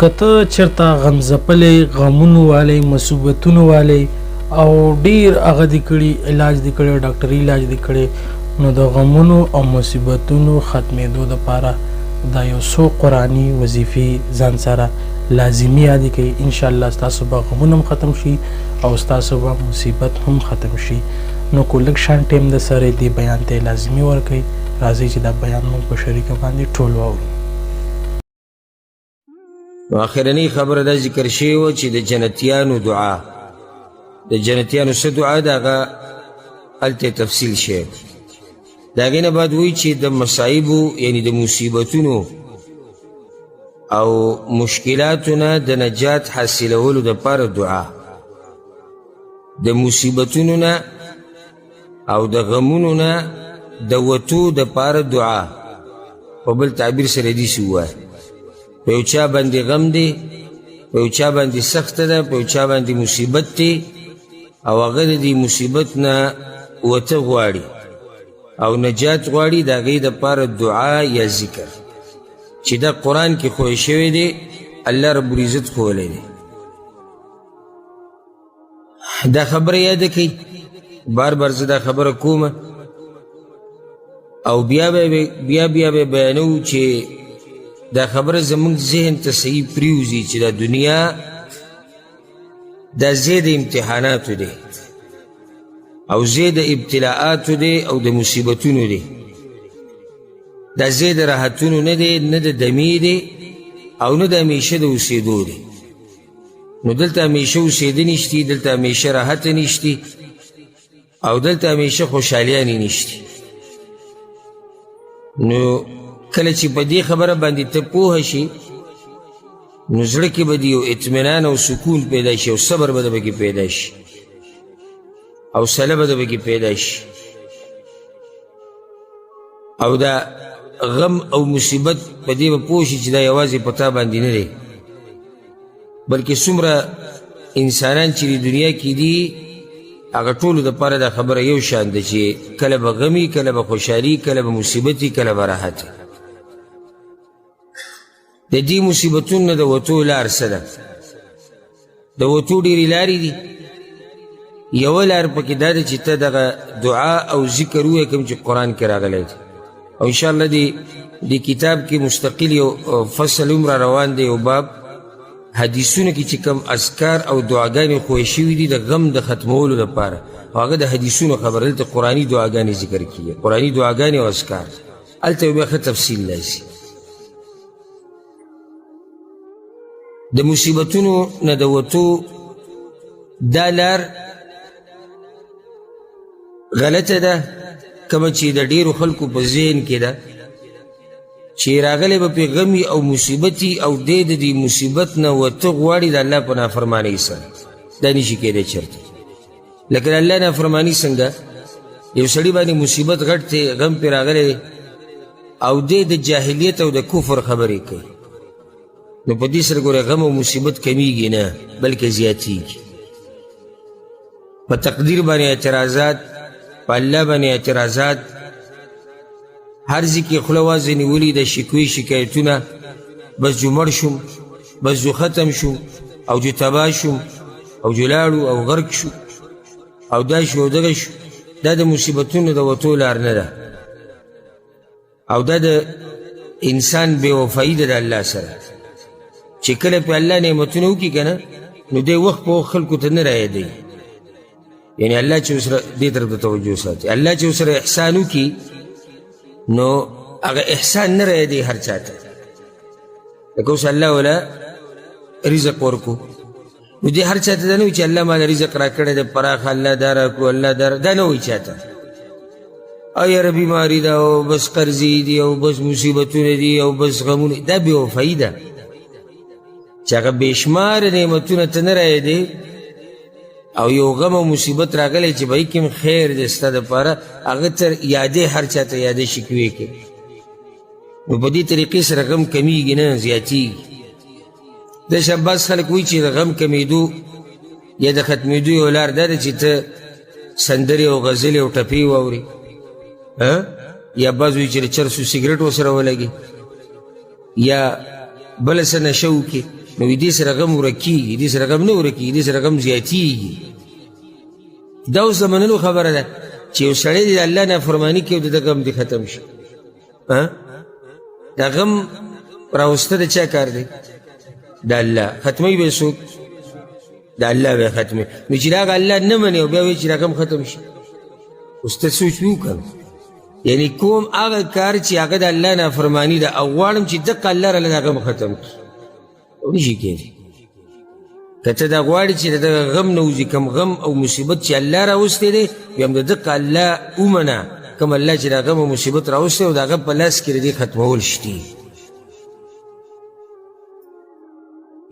کته چرته غمزپلی غمونو والی مصیبتونو والی او ډیر هغه د کړي علاج د کړي ډاکټري علاج د کړي نو د غمونو او مصیبتونو ختمېدو دپاره دا یو څو قرآني وظیفې ځان سره لازمي یاد کړئ. انشاءالله ستاسو به غمونه هم ختم شي او ستاسو به مصیبت هم ختم شي. نو کو لږ شان ټیم د سره دې بیان ته لازمي ورکړئ. راځئ چې دا بیان موږ په شریکه باندې ټول واورو. آخرنی خبره دا ذکر شوې وه چې د جنتیانو دعا د جنتیانو څه دعا ده هغه هلته تفصیل شوی. د هغې نه بعد وایي چې د مصایبو یعنی د مصیبتونو او مشکلاتو نه د نجات حاصلولو دپاره دعا، د مصیبتونو نه او د غمونو نه د وتو دپاره دعا. په بل تعبیر سره داسې ووایه په یو چا باندې غم دی، په یو چا باندې سخته ده، په یو چا باندې مصیبت دی او هغه د دې مصیبت نه وته غواړي او نجات غواړي، د هغې دپاره دعا یا ذکر چې دا قرآن کې ښوی شوی دی، الله رب العزت ښولی دی. دا خبره یاده کوي، بار بار زه دا خبره کومه او بیا به بیانوو چې دا خبره زمونږ ذهن ته صحیح پریوزي چې دا دنیا دا ځای د امتحاناتو دی او ځای د ابتلاعاتو دی او د مصیبتونو دی. دا ځای د راحتونو نه دی، نه د دمې دی او نه د همیشه د اوسېدو دی. نو دلته همیشه اوسېده نشتی، دلته همیشه راحت نشتی او دلته همیشه خوشحالیانې نشتی. نو کله چې په دې خبره باندې ته پوه شي نو زړه کې به د یو اطمینان او سکون پیدا شي او صبر به د پکې پیدا شي او حوصله به د پکې پیدا شي او دا غم او مصیبت په دې به پوه شي چې دا یوازې په تا باندې نه دی، بلکې څومره انسانان چې د دنیا کې دي هغه ټولو دپاره دا خبره یو شان ده چې کله به غمي، کله به خوشحالي، کله به مصیبتي، کله به راحت. د دې مصیبتونو نه د وتو لار څه ده؟ د وتو ډېرې لارې دي. یوه لار پکې دا ده چې ته دغه دعا او ذکر ووایې کوم چې قرآن کې راغلی دی او انشاءالله دې کتاب کې مستقل یو فصل هم را روان دی، یو باب حدیثونو کې چې کوم اذکار او دعاګانې ښوی شوي دي د غم د ختمولو لپاره او هغه د حدیثونو خبره. دلته قرآني دعاګانې ذکر کېږي، قرآني دعاګانې او اذکار، هلته یو بیا ښه تفصیل لازي. د مصیبتونو نه د وتو دا لار غلطه ده کومه چې د ډېرو خلکو په ذهن کې ده چې راغلی به پې غمي او مصیبتي او دی د دې مصیبت نه وته غواړي د الله په نافرمانۍ سره. دا نشي کېدی چېرته. لکه د الله نافرماني څنګه یو سړي باندې مصیبت غټ دی، غم پې راغلی او دی د جاهلیت او د کفر خبرې کوي، نو په دې سره ګوره غم او مصیبت کمیږي نه بلکې زیاتیږي. په تقدیر باندې اعتراضات، په الله باندې اعتراضات، هر ځای کې خوله وازې نیولي د شکوې شکایتونه، بس جو مړ شوم، بس جو ختم شوم او جو تباه شوم او جو لاړو او غرق شو او دا شو او دغه شو. دا د مصیبتونو د وتو لار نه ده او دا د انسان بې وفایي ده د الله سره چې کله په الله نعمتونه وکړي که نه نو دی وخت په وخت خلکو ته نه رایادوي. یعنی الله چې ورسره دې طرف ته توجه ساتي، الله چې ورسره احسان وکړي نو هغه احسان نه رایادوي هر چا ته. لکه اوس الله ولا رزق ورکو نو دې هر چا ته دا نه وایي چې الله ماله رزق را کړی دی پراخ، الله دا راکړو، الله دا نه وایي چا ته. او یاره بیماري ده او بس قرضې دي او بس مصیبتونه دي او بس غمونه، دا بې وفایي ده چې هغه بېشماره نعمتونه ته نه رایادوي او یو غم او مصیبت راغلی چې به کوم خیر دی ستا دپاره هغه ته یادې، هر چا ته یادې شکوې کوي. نو په دې طریقې سره غم کمیږي نه زیاتیږي. داسې بعض خلک وایي چې د غم کمیدو یا د ختمېدو یو لار دا ده چې ته سندرې او غزلې او ټپې واورې، یا بعض وایي چې د چرسو سګرټ ورسره ولګي یا بله څه نشه وکړي. نو دې سره غم ورکېږي، دې سره غم نه ورکېږي، دې سره غم زیاتېږي. دا اوس د منلو خبره ده چې یو سړی د الله نافرماني کوي او د ده غم دې ختم شي. دا غم راوسته د چا کار دی؟ د الله. ختموي به څوک؟ د الله به ختموي. نو چې دا الله نه مني او بیا وایي چې دا غم ختم شي، اوس ته سوچ وکړه. یعنی کوم هغه کار چې هغه د الله نافرماني ده او غواړم چې دقه الله راله دا غم ختم کړي، او نشي کېدی. که ته دا غواړې چې د دغه غم نه وځي، کوم غم او مصیبت چې الله راوستی دی، بیا هم د دقه الله ومنه، کوم الله چې دا غم او مصیبت راوستی او د هغه په لاس کې د دې ختمول شتي.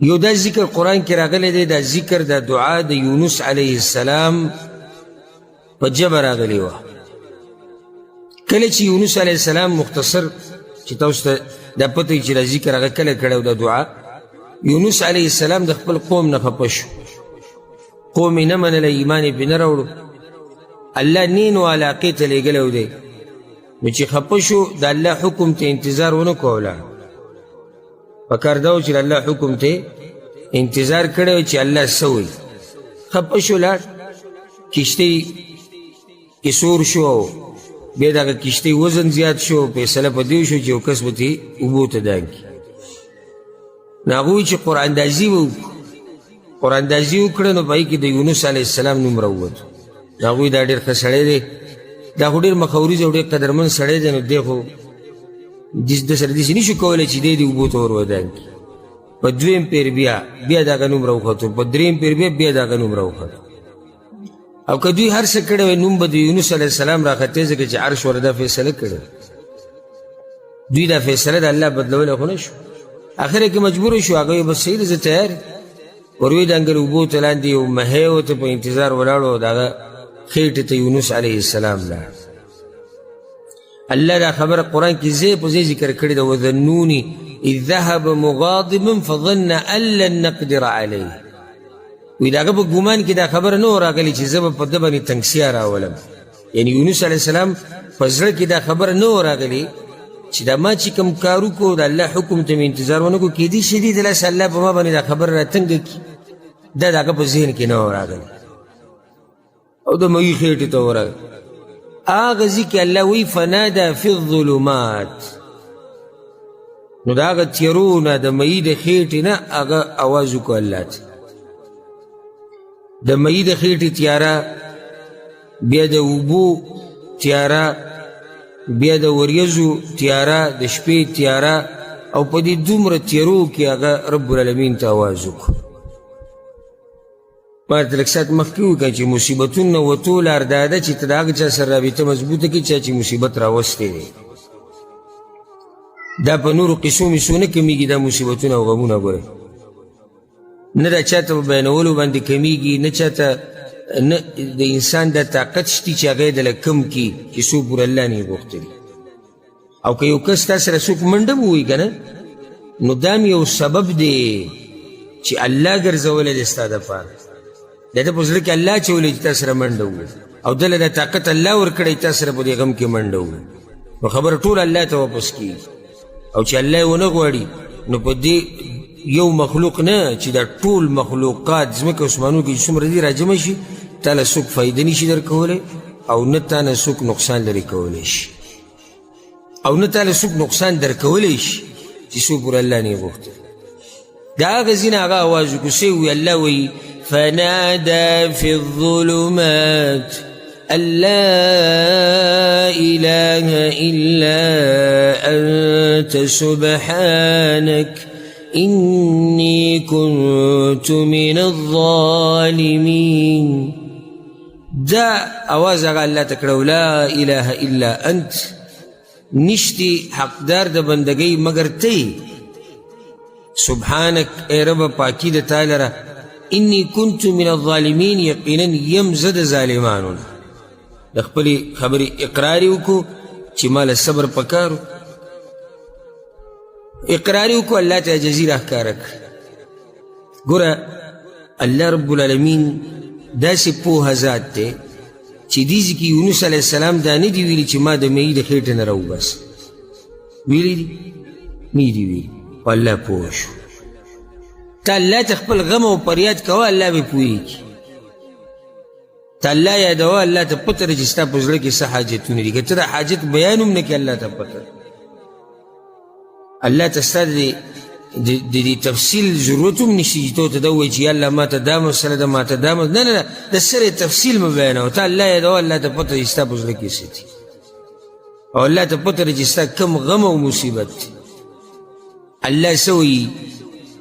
یو دا ذکر قرآن کې راغلی دی، دا ذکر دا دعا د یونس علیه السلام په ژبه راغلی وه. کله چې یونس علیه السلام مختصر چې تاسو ته دا پته وي چې دا ذکر هغه کله کړی او دا دعا، یونس علیه السلام د خپل قوم نه خفه شو. قوم یې نه منله، ایمان یې پرې نه راوړو، الله نینو علاقې ته لېږلی دی. نو چې خفه شو د الله حکم ته انتظار ونه کوله. پکار دا و چې د الله حکم ته انتظار کړی و چې الله څه وایي. خفه شو، لاړ کښتۍ کې سور شو، بیا دغه کښتۍ وزن زیات شو، فیصله په دې شو چې یو کس به ترې اوبو ته دان کړي. نو هغه وایي چې قراندازي به وکړو. قراندازي وکړه نو په هغې کې د یونس علیه السلام نوم راووتو. نو هغه وایي دا ډېر ښه سړی دی، دا خو ډېر مخوریز او ډېر قدرمن سړی دی، نو دی خو د سره داسې نشو کولی چې دی اوبو ته ور ودان کړي. په دویم پیر بیا دغه نوم راوختو، په دریم پیر بیا دغه نوم راوختو. او که دوی هر څه کړی وی، نوم به د یونس علیه السلام راختې، ځکه چې عرش ور دا فیصله کړې. دوی دا فیصله د الله بدلولی خو نه شو. اخر کې مجبور شو، هغه وی بس صحیح ده، زه تیار یم. ور ویې دانګل اوبو ته لاندې یو مهی ورته په انتظار ولاړ و، د هغه خېټې ته یونس علیه السلام لاړ. الله دا خبره قرآن کې ځای په ځای ذکر کړې ده، وذنوني اذ ذهب مغاضبا فظن ان لن نقدر علیه. وی د هغه په ګمان کې دا خبره نه وه راغلې چې زه به په ده باندې تنګسیا راولم. یعنی یونس علیه السلام په زړه کې دا خبره نه وه راغلې چې دا ما چې کوم کار وکړو د الله حکم ته مې انتظار ونه کړو، کیدای شي دې دلاسه الله په ما باندې دا خبره راتنګه کړي. دا د هغه په ذهن کې نه وه راغلې او د مهي خېټې ته ورغی. هغه ځای کې الله وی فنادا فی الظلمات. نو د هغه تیرو نه د مهي د خېټې نه هغه اواز وکړو الله ته. د مهي د خېټې تیاره، بیا د اوبو تیاره، بیا د وریځو تیاره، د شپې تیاره، او په دې دومره تیرو کې هغه رب العالمین ته اواز وکړو. ما ته لږ ساعت مخکې وکړه چې مصیبتونه وتو لار دا ده چې ته د هغه چا سره رابطه مضبوطه کړي چا چې مصیبت راوستی دی. دا په نورو قصو میسو نه کمیږي، دا مصیبتونه او غمونه ګورئ، نه دا چاته په بیانولو باندې کمیږي، نه چاته نه د انسان دا طاقت شتي چې هغه یې دله کم کړي چې څوک پورې الله نه یې غوښتلي. او که یو کس تا سره څوک منډه به ووایي که نه، نو دا هم یو سبب دی چې الله ګرځولی دی ستا دپاره. د ده په زړه کې الله اچولی چې تا سره منډه ووایي، او دله دا طاقت الله ورکړی تا سره په دې غم کې منډه ووایي. نو خبره ټول الله ته واپس کېږي. او چې الله یې ونه غواړي، نو په دې یو مخلوق نه چې دا ټول مخلوقات ځمکه اسمانونو کې چې څومره دي راجمع شي، تا له څوک فایده نشي درکولی، او نه تا نه څوک نقصان لرې کولی شي، او نه تا له څوک نقصان درکولی شي چې څوک پورې الله نه یې غوښتل. د هغه ځینې هغه اواز وکړو، څه وایي الله وایي فنادى في الظلمات أن لا إله إلا أنت سبحانك إني كنت من الظالمين. دا آواز هغه الله ته کړو، لا إله إلا أنت، نشتی حقدار د بندګۍ مگر ته، سبحانك اے رب پاکی د تا لره، انی کنت من الظالمین، یقینا یم زه د ظالمانو. د خپلې خبرې اقرار یې وکړو چې ما له صبر پکار و، اقرار یې وکړو، الله ته عاجزي راښکاره کړه. ګوره الله رب العالمین داسې پوهه ذات دی چې دې ځای کې یونس علیه السلام دا نه دي ویلي چې ما د مهي د خېټې نه راوباسه. ویلي دي؟ نه دي ویلي، خو الله پوه شو. تا الله ته خپل غم او فریاد کوه الله به پوهېږي تا الله یادوه الله ته پته ده چې ستا په زړه کې څه حاجتونه دي که ته د حاجت بیان هم نه کړې الله ته پته الله ته ستا د دې تفصیل ضرورت هم نشته چې ته ورته دا ووایې چې یا الله ما ته دا مسله ده ما ته دا نه نه د سره تفصیل مه بیانوه ته الله یادوه الله ته پته چې ستا په زړه کې څه دي او الله ته پته ده چې ستا کم غم او مصیبت دی الله څه وایي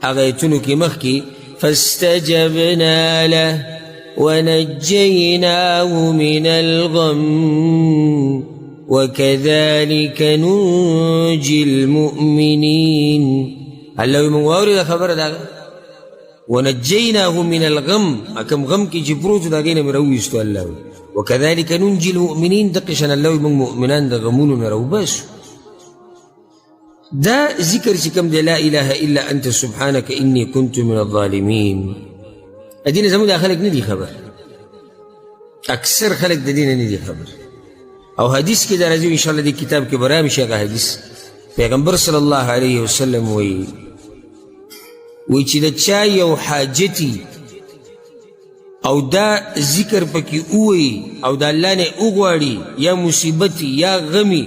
هغه ایتونو کې مخکې فاستجبنا له ونجيناه من الغم وكذلك ننجي المؤمنين الله من واوري خبر دا ونجيناه من الغم كم غم كي جبروت دا غينا مرويستو الله وكذلك ننجي المؤمنين دقشنا الله من مؤمنان دا غمون مرو بس دا ذكر كم دا لا اله الا انت سبحانك اني كنت من الظالمين ادينا زمو دا خلق ندي خبر اكثر خلق دا دينا ندي خبر او حدیث کی دا رضی ان شاء الله دی کتاب کے برای مشی آگا حدیث پیغمبر صلی اللہ علیہ وسلم وی چې دا چا یو حاجتی او دا ذکر پکی اوئی او دا اللہ نے اغواری یا مصیبتی یا غمی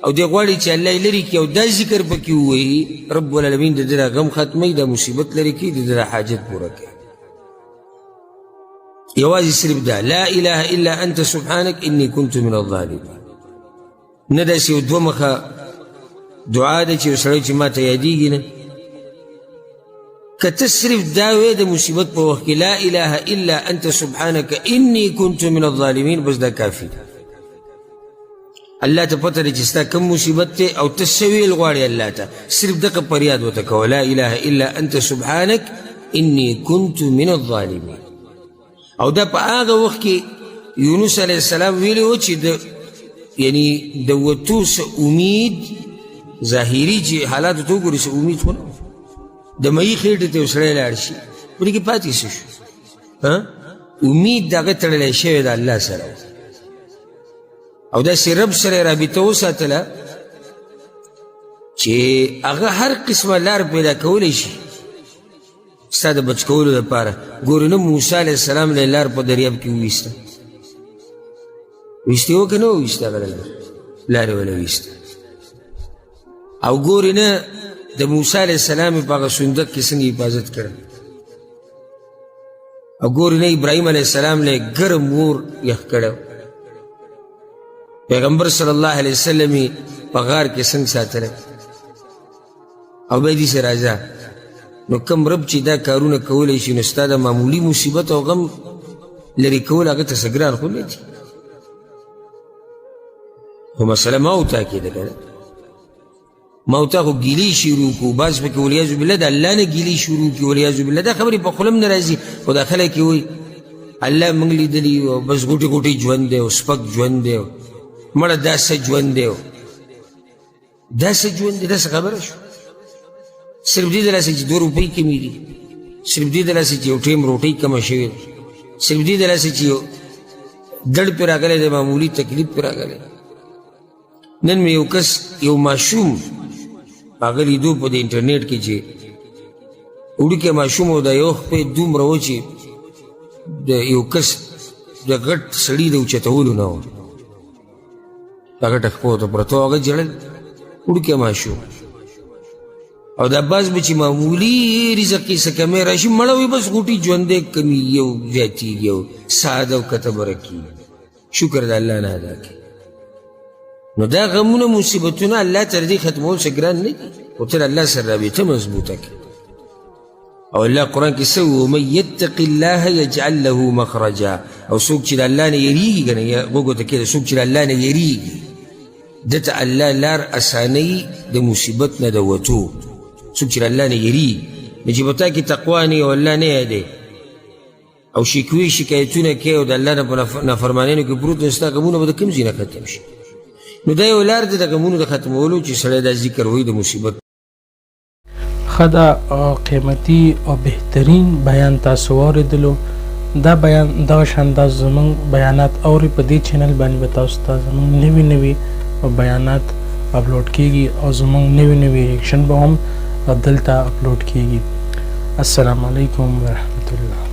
او دا غواری چې اللہ لری کی او دا ذکر پکی اوئی رب العالمین دا دا غم ختمی دا مصیبت لری کی دا حاجت پورا کی يوازي سرب دا لا إله إلا أنت سبحانك إني كنت من الظالمين ندسي ودومخا دعاء دا چه وسرعي چه ما تياديگي كتسرف داوه دا مصيبت بوخك لا إله إلا أنت سبحانك إني كنت من الظالمين بس دا كافي الله تپتر جستا كم مصيبت او تسوي الغواري الله تا سرف دقا پرياد وتكو لا إله إلا أنت سبحانك إني كنت من الظالمين او دا پا آغا وقت کی یونس علیہ السلام ویلی ہو چی دا یعنی دوتو سا امید ظاہری چی حالاتو تو گوری سا امید ہونا دا مئی خیرٹ تے اسرائیل آرشی بلی کی پاتی سشو امید دا غتر لے شوی دا اللہ سر او دا سی رب سر رابطو ساتلا چی اغا ہر قسم لار پیدا کولی شی ستا دا بچ کولو دا پارا گورنو موسیٰ علیہ السلام لے لار پا دریاب کی ویستا ویستی ہو کہ نو ویستا غلا لار والا ویستا او گورنو دا موسیٰ علیہ السلام پا غا سندق کی سنگی حفاظت کرن او گورنو ابراہیم علیہ السلام لے گرم مور یخ کرو پیغمبر صلی اللہ علیہ وسلم پا غار کے سنگ ساتھ او بیدی سے راجہ نو کم رب چې دا کارونه کولی شي نو ستا د معمولي مصیبت او غم لرې کول هغه ته څه ګران خو نه دي خو مسله ما او تا کېده که ما او تا خو ګیلې شروع کړو بعض پکې ولیاذ بالله د الله نه ګیلې شروع کړي ولیاذ بالله دا خبرې په خوله هم نه راځي خو دا خلک یې وایي الله موږ لیدلي او بس ګوټې ګوټې ژوند دی او سپک ژوند دی مړه دا څه ژوند دی دا څه ژوند دی دا څه خبره شو صرف دی دلاسه چی 2 روپی کمی دی صرف دی دلاسه چی یو ٹیم روٹی کم شوی صرف دی دلاسه چی یو دڑ پر آگلے دا معمولی تکلیف پر آگلے نن میں یو کس یو معشوم آگلی دو پا دا انٹرنیٹ کی چی اوڑی که معشوم ہو دا یوخ پہ دوم رو چی دا یو کس دا غٹ سڑی دا اوچتولو ناو دا غٹ اخپو تا پرتو آگا جڑل اوڑی که معشوم او دا باز بچی معمولی رزق کی سکمی راشی مڑاوی بس غوٹی جوندے کمی یو زیادی یو سادہ و کتب رکی شکر دا اللہ نا ادا کی نو دا غمون مصیبتونا اللہ تردی ختمون سگران نہیں و تر اللہ سر رابطہ مضبوطا کی او اللہ قرآن کی سو ومن یتق اللہ یجعل له مخرجا او سوک چی دا اللہ نے یریگی گنا یا گوگو تکی سوک چی دا اللہ نے یریگی دتا اللہ لار اسانی دا مصیبت نا دوتو سوک چی اللہ نے یری نجیبتا کی تقوانی و اللہ نے ہے دے او شکوی شکایتون کے او دا اللہ نا فرمانینو کی پروت نستا غمونو با دا کم زینا ختم شی نو دا یو لار دا غمونو دا ختم ولو چی سڑے دا ذکر ہوئی دا مصیبت خدا قیمتی او بہترین بیان تاسو اوریدلو دا بیان دا شاندار زمون بیانات اوری په دې چینل باندې بتاوس تا زمون نوی نوی بیانات اپلوډ کیږي او زمون نوی نوی ریاکشن به هم دلته اپلوډ کیږي السلام علیکم ورحمت الله.